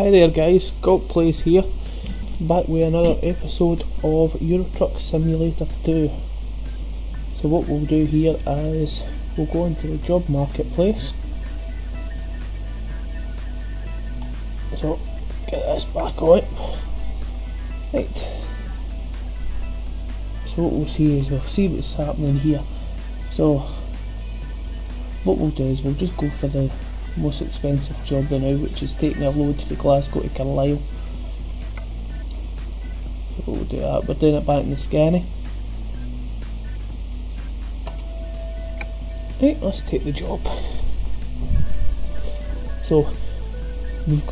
Hi there guys, Got Plays here, back with another episode of Euro Truck Simulator 2. So what we'll do here is we'll go into the job marketplace. So get this back on. Right. So what we'll see is we'll see what's happening here. So what we'll do is we'll just go for the most expensive job now, which is taking a load from Glasgow to Carlisle. So we'll do that. We're doing it back in the scanny. Right, let's take the job. So we've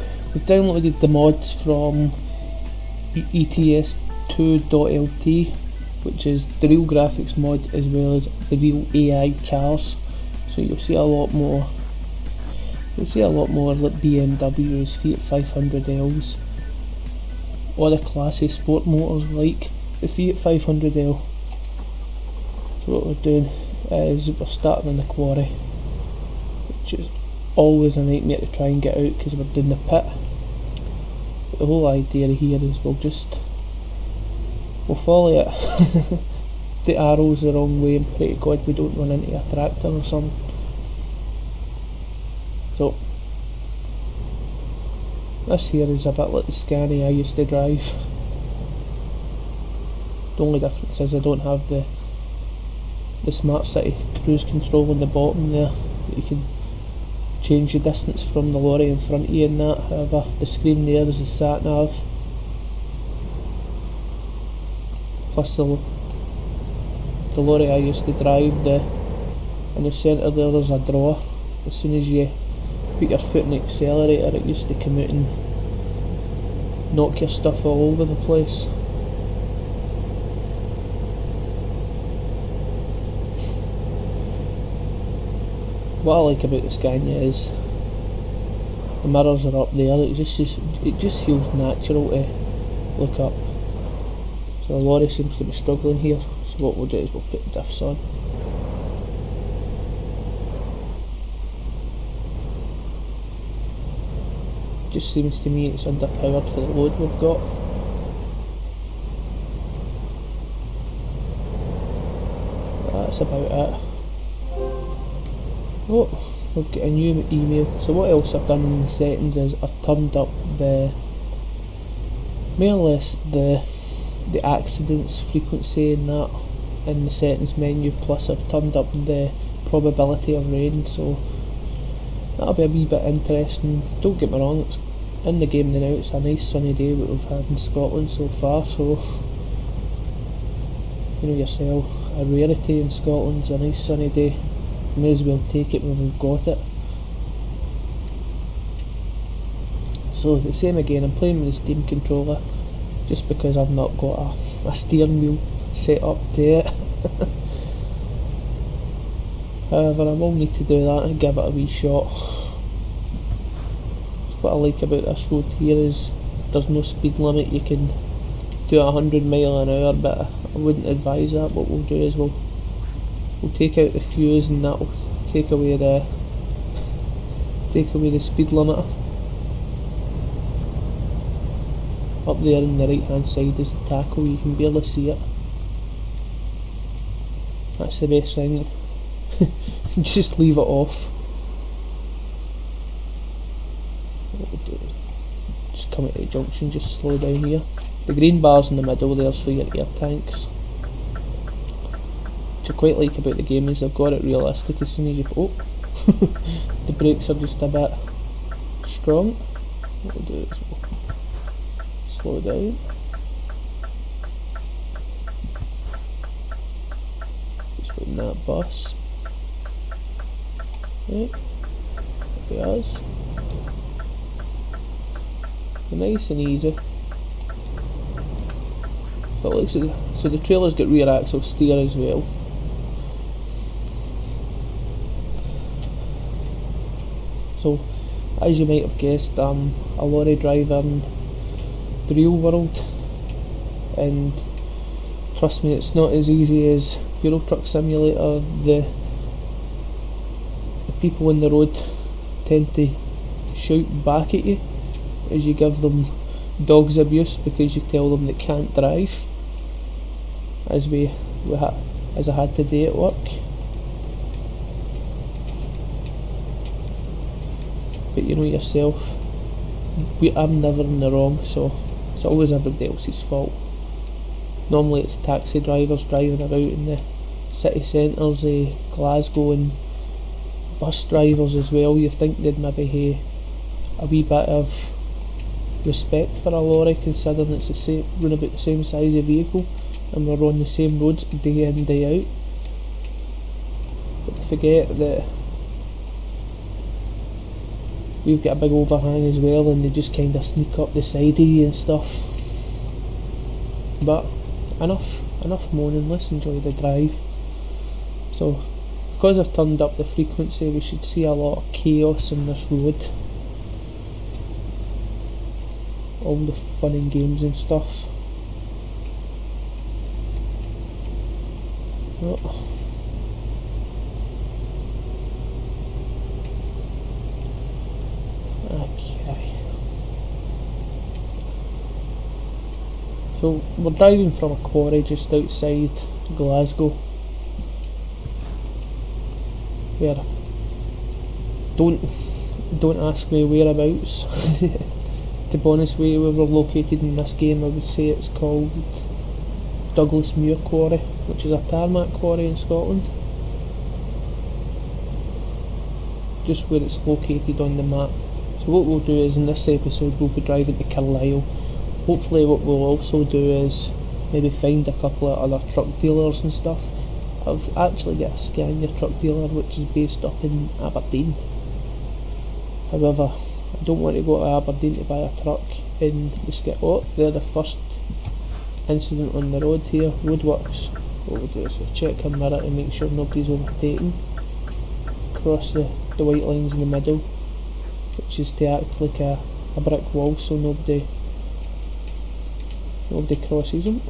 downloaded the mods from ETS2.lt, which is the real graphics mod as well as the real AI cars. So you'll see a lot more. You'll see a lot more like BMWs, Fiat 500Ls, other classy sport motors like the Fiat 500L. So what we're doing is we're starting in the quarry, which is always a nightmare to try and get out because we're doing the pit. But the whole idea here is we'll follow it. The arrows the wrong way and pray to God we don't run into a tractor or something. So this here is a bit like the Scania I used to drive. The only difference is I don't have the smart city cruise control on the bottom there, that you can change the distance from the lorry in front of you and that. However, the screen there is the sat nav, plus the lorry I used to drive, in the centre there's a drawer. As soon as you put your foot in the accelerator, it used to come out and knock your stuff all over the place. What I like about the Scania is the mirrors are up there. It just feels natural to look up. So the lorry seems to be struggling here. So what we'll do is we'll put the diffs on. Just seems to me it's underpowered for the load we've got. That's about it. Oh, we've got a new email. So what else I've done in the settings is I've turned up more or less the accidents frequency and that in the settings menu, plus I've turned up the probability of rain, so that'll be a wee bit interesting. Don't get me wrong, it's in the game now, it's a nice sunny day that we've had in Scotland so far, so you know yourself, a rarity in Scotland's a nice sunny day. May as well take it when we've got it. So the same again, I'm playing with the Steam controller just because I've not got a steering wheel set up to it. However, I will need to do that and give it a wee shot. What I like about this road here is there's no speed limit. You can do 100 miles an hour, but I wouldn't advise that. What we'll do is we'll take out the fuse and that'll take away the speed limiter. Up there on the right hand side is the tackle, you can barely see it. That's the best thing. Just leave it off. Just come at the junction, just slow down here. The green bars in the middle there's for your air tanks. What I quite like about the game is they've got it realistic. As soon as you the brakes are just a bit strong. What we'll do is we'll slow down. Just put in that bus. Right, there it is. Nice and easy. So the trailer's got rear axle steer as well. So as you might have guessed, I'm a lorry driver in the real world, and trust me, it's not as easy as Euro Truck Simulator. The people on the road tend to shout back at you is you give them dogs abuse because you tell them they can't drive, as I had today at work. But you know yourself, I'm never in the wrong, so it's always everybody else's fault. Normally it's taxi drivers driving about in the city centres of Glasgow, and bus drivers as well. You think they'd maybe have a wee bit of respect for a lorry, considering it's the same, run about the same size of vehicle, and we're on the same roads day in day out. But they forget that we've got a big overhang as well, and they just kind of sneak up the side of you and stuff. But enough moaning, let's enjoy the drive. So, because I've turned up the frequency, we should see a lot of chaos on this road. All the fun and games and stuff. Oh. Okay. So we're driving from a quarry just outside Glasgow. Where, don't ask me whereabouts. To be honest with you, where we're located in this game, I would say it's called Douglas Muir Quarry, which is a tarmac quarry in Scotland. Just where it's located on the map. So what we'll do is, in this episode we'll be driving to Carlisle. Hopefully what we'll also do is maybe find a couple of other truck dealers and stuff. I've actually got a Scania truck dealer which is based up in Aberdeen. However, I don't want to go to Aberdeen to buy a truck in the Skip. They're the first incident on the road here, roadworks. What we'll do is we'll check our mirror to make sure nobody's overtaken. Cross the white lines in the middle, which is to act like a brick wall so nobody crosses them.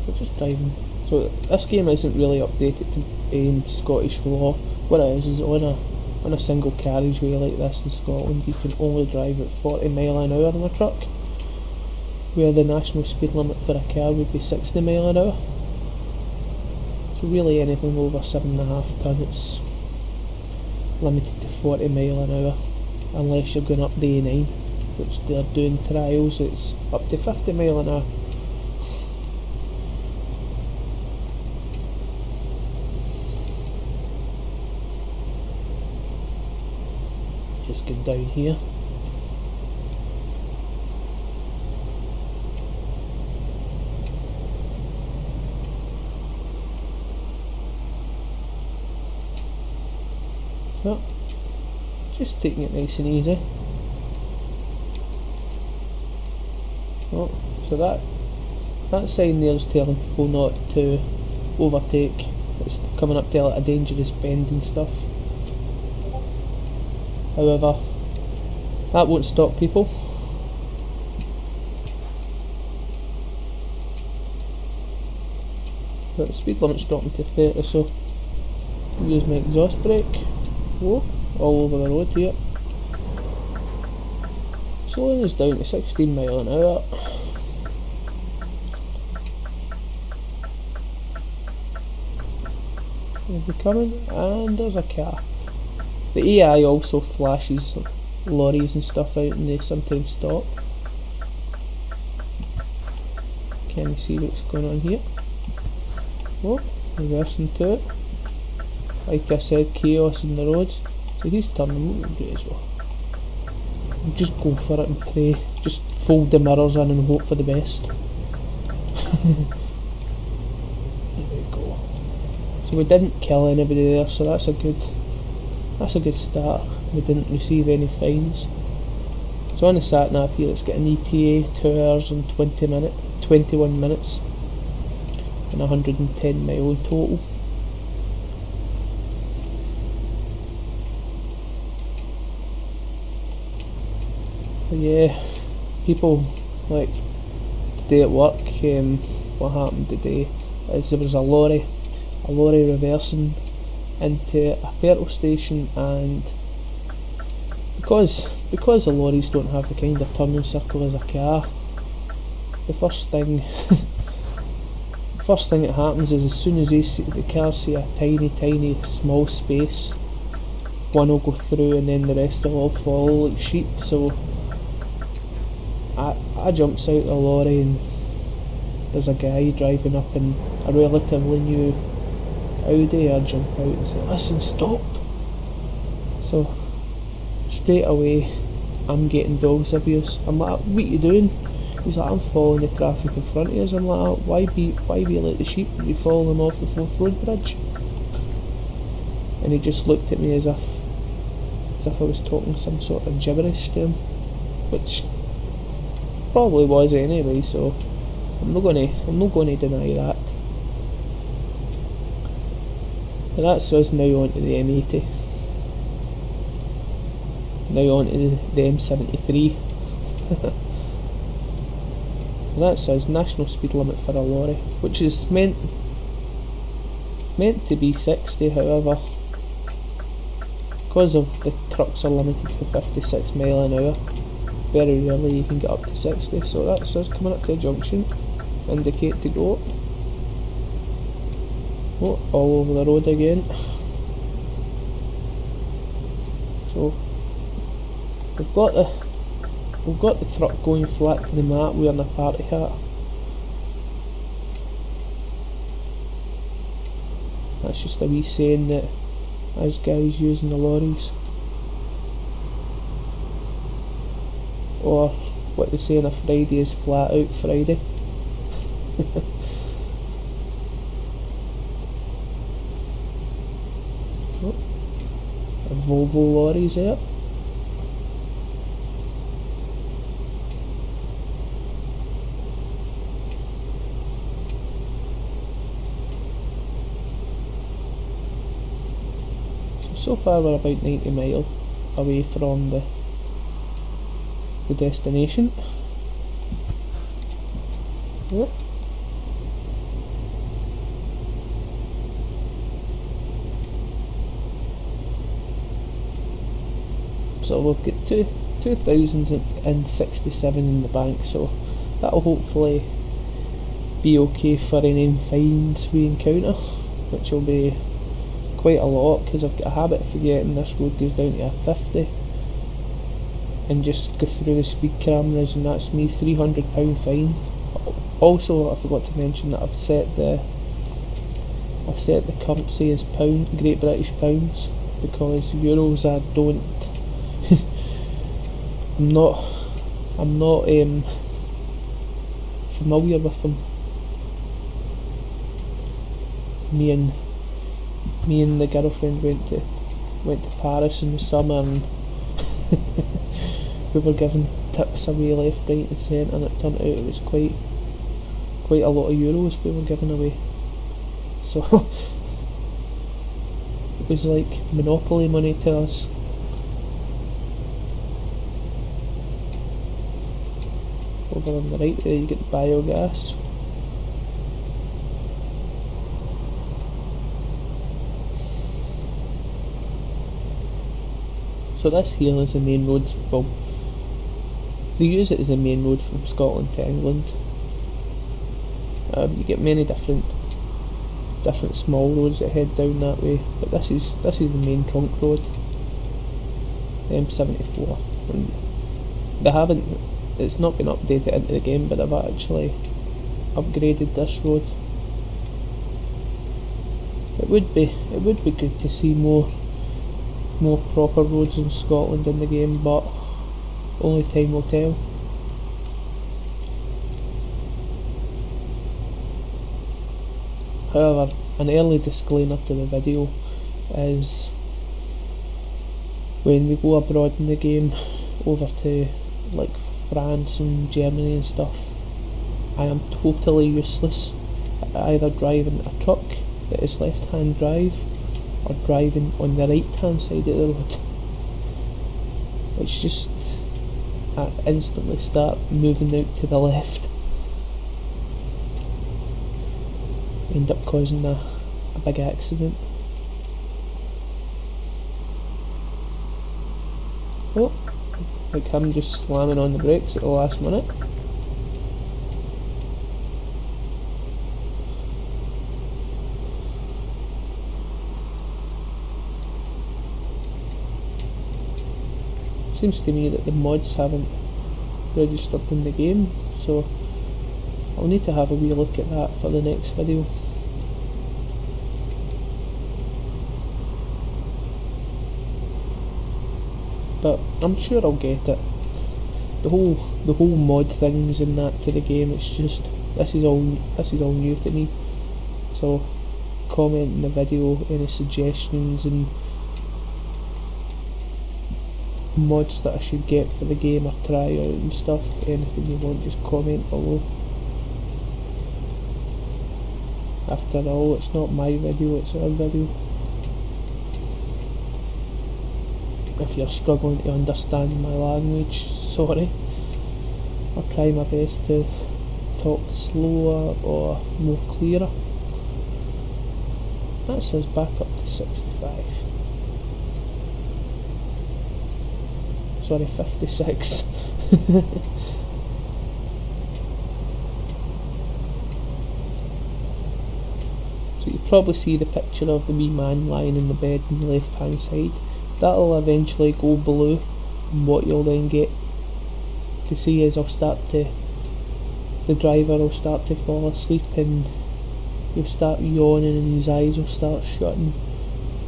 We're just driving. So this game isn't really updated to Scottish law. What it is on a single carriageway like this in Scotland, you can only drive at 40 mile an hour in a truck, where the national speed limit for a car would be 60 mile an hour. So really anything over 7.5 tonne, it's limited to 40 mile an hour, unless you're going up the A9, which they're doing trials. It's up to 50 mile an hour. Just get down here. No, just taking it nice and easy. Oh, so that sign there is telling people not to overtake. It's coming up to like a dangerous bend and stuff. However, that won't stop people. But the speed limit's dropping to 30, so I'll use my exhaust brake. Whoa, all over the road here. Slowing us down to 16 mile an hour. We'll be coming, and there's a car. The AI also flashes lorries and stuff out, and they sometimes stop. Can you see what's going on here? Oh, reversing to it. Like I said, chaos in the roads. So he's turning, what we'll do as well. Just go for it and pray. Just fold the mirrors in and hope for the best. There we go. So we didn't kill anybody there, so that's a good start. We didn't receive any fines. So on the sat nav here, it's got an ETA 2 hours and 21 minutes and 110 mile in total. But yeah, people, like today at work, what happened today is there was a lorry reversing into a petrol station, and because the lorries don't have the kind of turning circle as a car, the first thing that happens is, as soon as the cars see a tiny small space, one will go through and then the rest will all follow like sheep. So I jumps out of the lorry, and there's a guy driving up in a relatively new Audi. I jump out and say, "Listen, stop." So straight away I'm getting dog's abuse. I'm like, "What you doing?" He's like, "I'm following the traffic in front of us." I'm like, why be like the sheep? Would you follow them off the Forth Road Bridge? And he just looked at me as if I was talking some sort of gibberish to him, which probably was anyway, so I'm not gonna deny that. But that's us now onto the M80. Now onto the M73. That says national speed limit for a lorry, which is meant to be 60, however, because of the trucks are limited to 56 mile an hour, very rarely you can get up to 60, so that's us coming up to a junction, indicate to go. Oh, all over the road again. So we've got the truck going flat to the mat wearing a party hat. That's just a wee saying that as guys using the lorries, or what they say on a Friday is flat out Friday. Oh, a Volvo lorries there. So far we're about 90 mile away from the destination. Yep. So we've got 2,067 in the bank, so that'll hopefully be okay for any fines we encounter, which will be quite a lot, because I've got a habit of forgetting this road goes down to a 50 and just go through the speed cameras, and that's me £300 fine. Also, I forgot to mention that I've set the currency as Great British pounds, because euros I don't I'm not familiar with them. Me and the girlfriend went to Paris in the summer, and we were giving tips away left, right and centre, and it turned out it was quite a lot of euros we were giving away. So it was like monopoly money to us. Over on the right there you get the biogas. So this here is the main road. Well, they use it as the main road from Scotland to England. You get many different small roads that head down that way, but this is the main trunk road, the M74. And it's not been updated into the game, but they've actually upgraded this road. It would be good to see more proper roads in Scotland in the game, but only time will tell. However, an early disclaimer to the video is when we go abroad in the game, over to like France and Germany and stuff, I am totally useless at either driving a truck that is left hand drive or driving on the right hand side of the road. It's just, I instantly start moving out to the left, end up causing a big accident. like him just slamming on the brakes at the last minute. Seems to me that the mods haven't registered in the game, so I'll need to have a wee look at that for the next video. But I'm sure I'll get it. The whole mod things and that to the game, it's just this is all new to me. So comment in the video any suggestions and mods that I should get for the game or try out and stuff. Anything you want, just comment below. After all, it's not my video, it's our video. If you're struggling to understand my language, sorry. I'll try my best to talk slower or more clearer. That says back up to 65. Sorry, 56. So you probably see the picture of the wee man lying in the bed on the left hand side. That'll eventually go blue, and what you'll then get to see is the driver will start to fall asleep and he'll start yawning and his eyes will start shutting.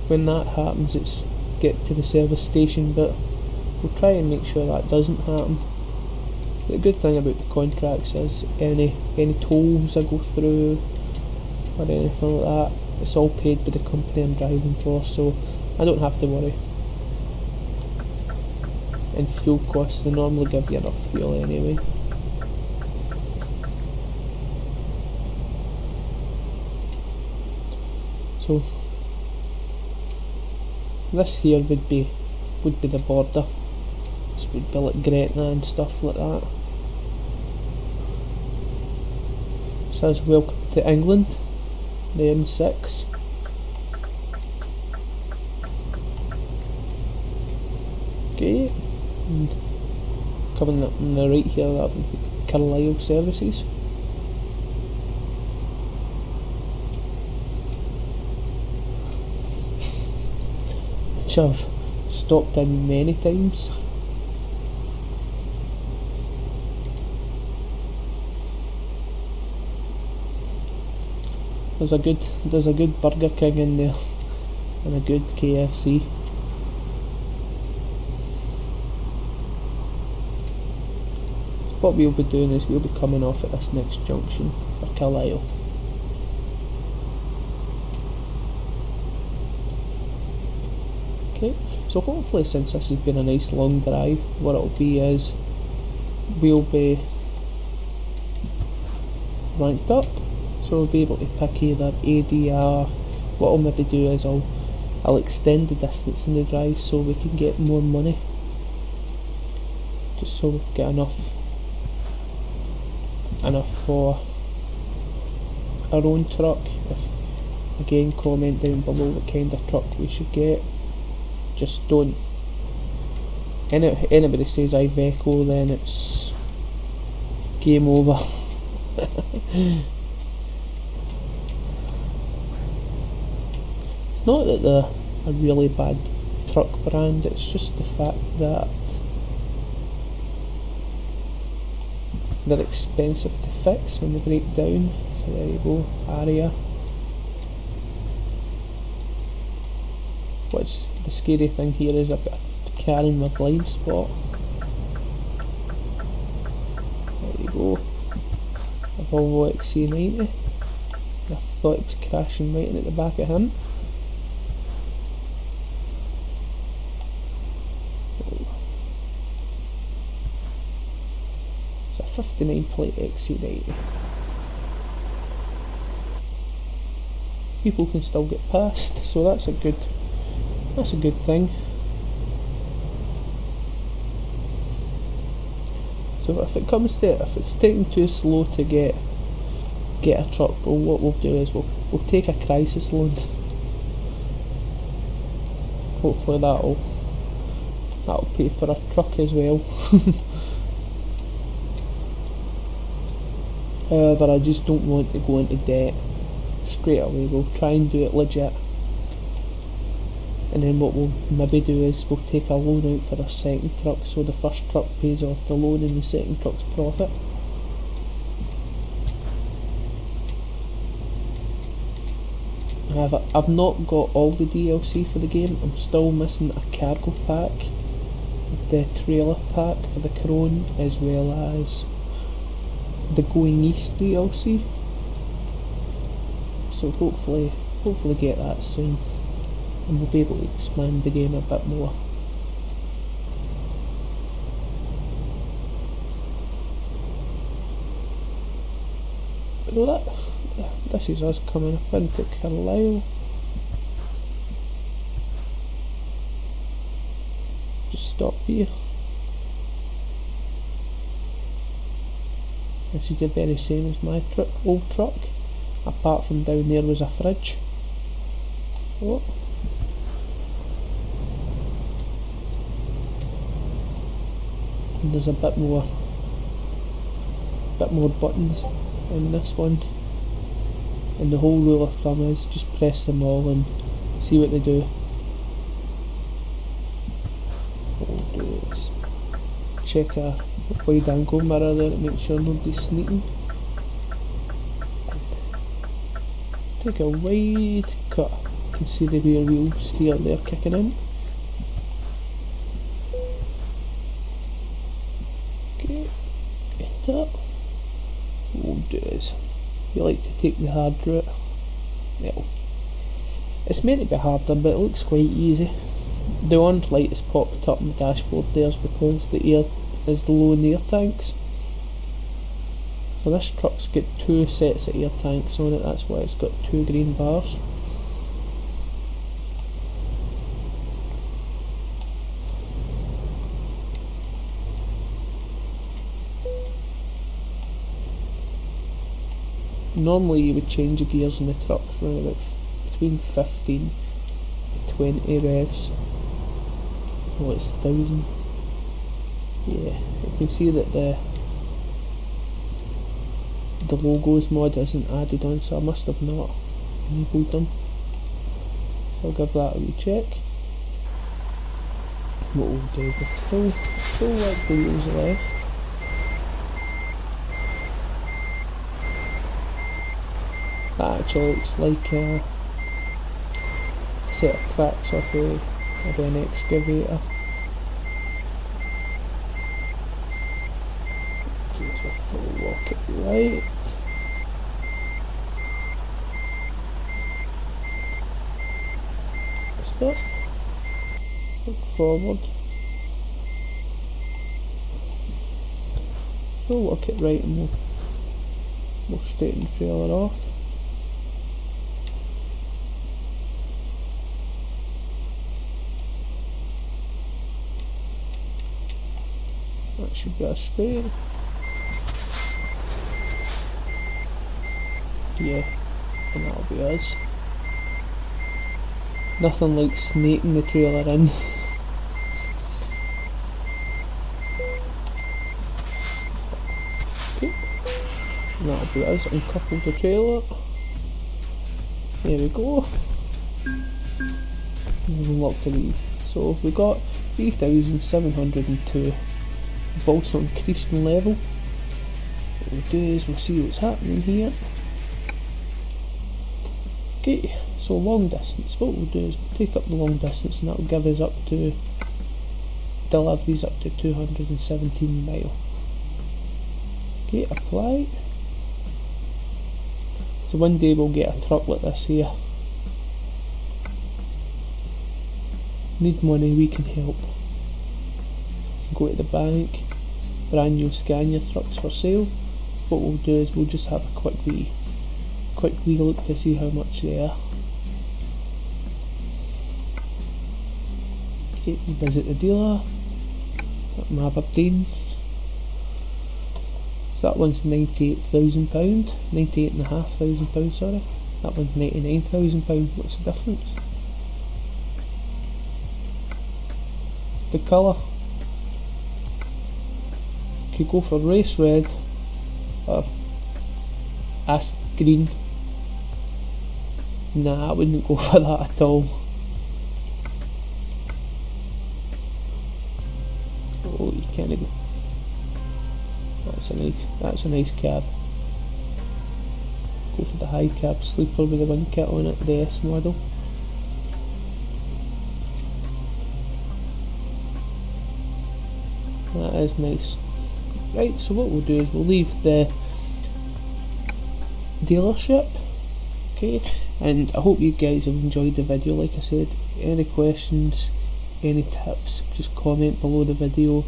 When that happens, it's get to the service station, but we'll try and make sure that doesn't happen. The good thing about the contracts is any tolls I go through or anything like that, it's all paid by the company I'm driving for, so I don't have to worry. And fuel costs, they normally give you enough fuel anyway. So this here would be the border. This would be like Gretna and stuff like that. It says welcome to England, the M6. Okay, and coming up on the right here, that would be Carlisle services. Which I've stopped in many times. There's a good Burger King in there and a good KFC. What we'll be doing is we'll be coming off at this next junction for Carlisle. Okay, so hopefully since this has been a nice long drive, what it'll be is we'll be ranked up, so we'll be able to pick either ADR. What I'll maybe do is I'll extend the distance in the drive so we can get more money, just so we've got enough for our own truck. Again, comment down below what kind of truck we should get. Just don't, anybody says Iveco, then it's game over. It's not that they're a really bad truck brand, it's just the fact that they're expensive to fix when they break down. So there you go, Aria. What's the scary thing here is I've got a car in my blind spot. There you go, a Volvo XC90. I thought it was crashing right in at the back of him. It's a 59 plate XC90. People can still get past, so that's a good thing. So if it's taking too slow to get a truck, well, what we'll do is we'll take a crisis loan. Hopefully that'll That'll pay for a truck as well. However, I just don't want to go into debt straight away. We'll try and do it legit. And then what we'll maybe do is we'll take a loan out for a second truck, so the first truck pays off the loan and the second truck's profit. I've not got all the DLC for the game. I'm still missing a cargo pack, the trailer pack for the Crone, as well as the Going East DLC. So hopefully get that soon, and we'll be able to expand the game a bit more. This is us coming up into Carlisle. Just stop here. This is the very same as my old truck, apart from down there was a fridge. Oh. And there's a bit more buttons in this one, and the whole rule of thumb is just press them all and see what they do. What we'll do is check a wide angle mirror there to make sure nobody's sneaking. Take a wide cut. You can see the rear wheel steer there kicking in. Okay, get up. What we'll do is, we like to take the hard route. Well, it's meant to be harder, but it looks quite easy. The orange light is popped up on the dashboard there's because the air is low in the air tanks. So this truck's got 2 sets of air tanks on it, that's why it's got 2 green bars. Normally you would change the gears in the trucks around about between 15 to 20 revs. Oh, it's 1000. Yeah, you can see that the logos mod isn't added on, so I must have not enabled them. So I'll give that a wee check. What we'll do is the full like the wheels left. That actually looks like a set of tracks off of an excavator. Choose a full rocket right. Stop. Look forward. Full rocket right, and we'll straighten the trailer off. That should be a straight. Yeah, and that'll be us. Nothing like snaking the trailer in. Okay, and that'll be us. Uncouple the trailer. There we go. We've unlocked the lead. So we got 3,702. We've also increased in level. What we'll do is we'll see what's happening here. Okay, so long distance. What we'll do is we'll take up the long distance, and that will give us up to deliveries up to 217 mile. Okay, apply. So one day we'll get a truck like this here. Need money, we can help. Go to the bank, brand new scan your trucks for sale. What we'll do is we'll just have a quick wee look to see how much they are. Okay, visit the dealer at Aberdeen. So that one's £98,000, £98,500, sorry. That one's £99,000. What's the difference? the colour. Could go for race red or acid green. Nah, I wouldn't go for that at all. Oh, you can't go. That's a nice cab. Go for the high cab sleeper with the wing kit on it, the S model. That is nice. Right, so what we'll do is we'll leave the dealership, okay, and I hope you guys have enjoyed the video. Like I said, any questions, any tips, just comment below the video,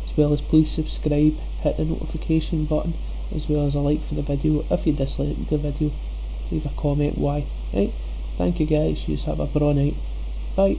as well as please subscribe, hit the notification button, as well as a like for the video. If you dislike the video, leave a comment why. Right, thank you guys, you just have a bra night, bye.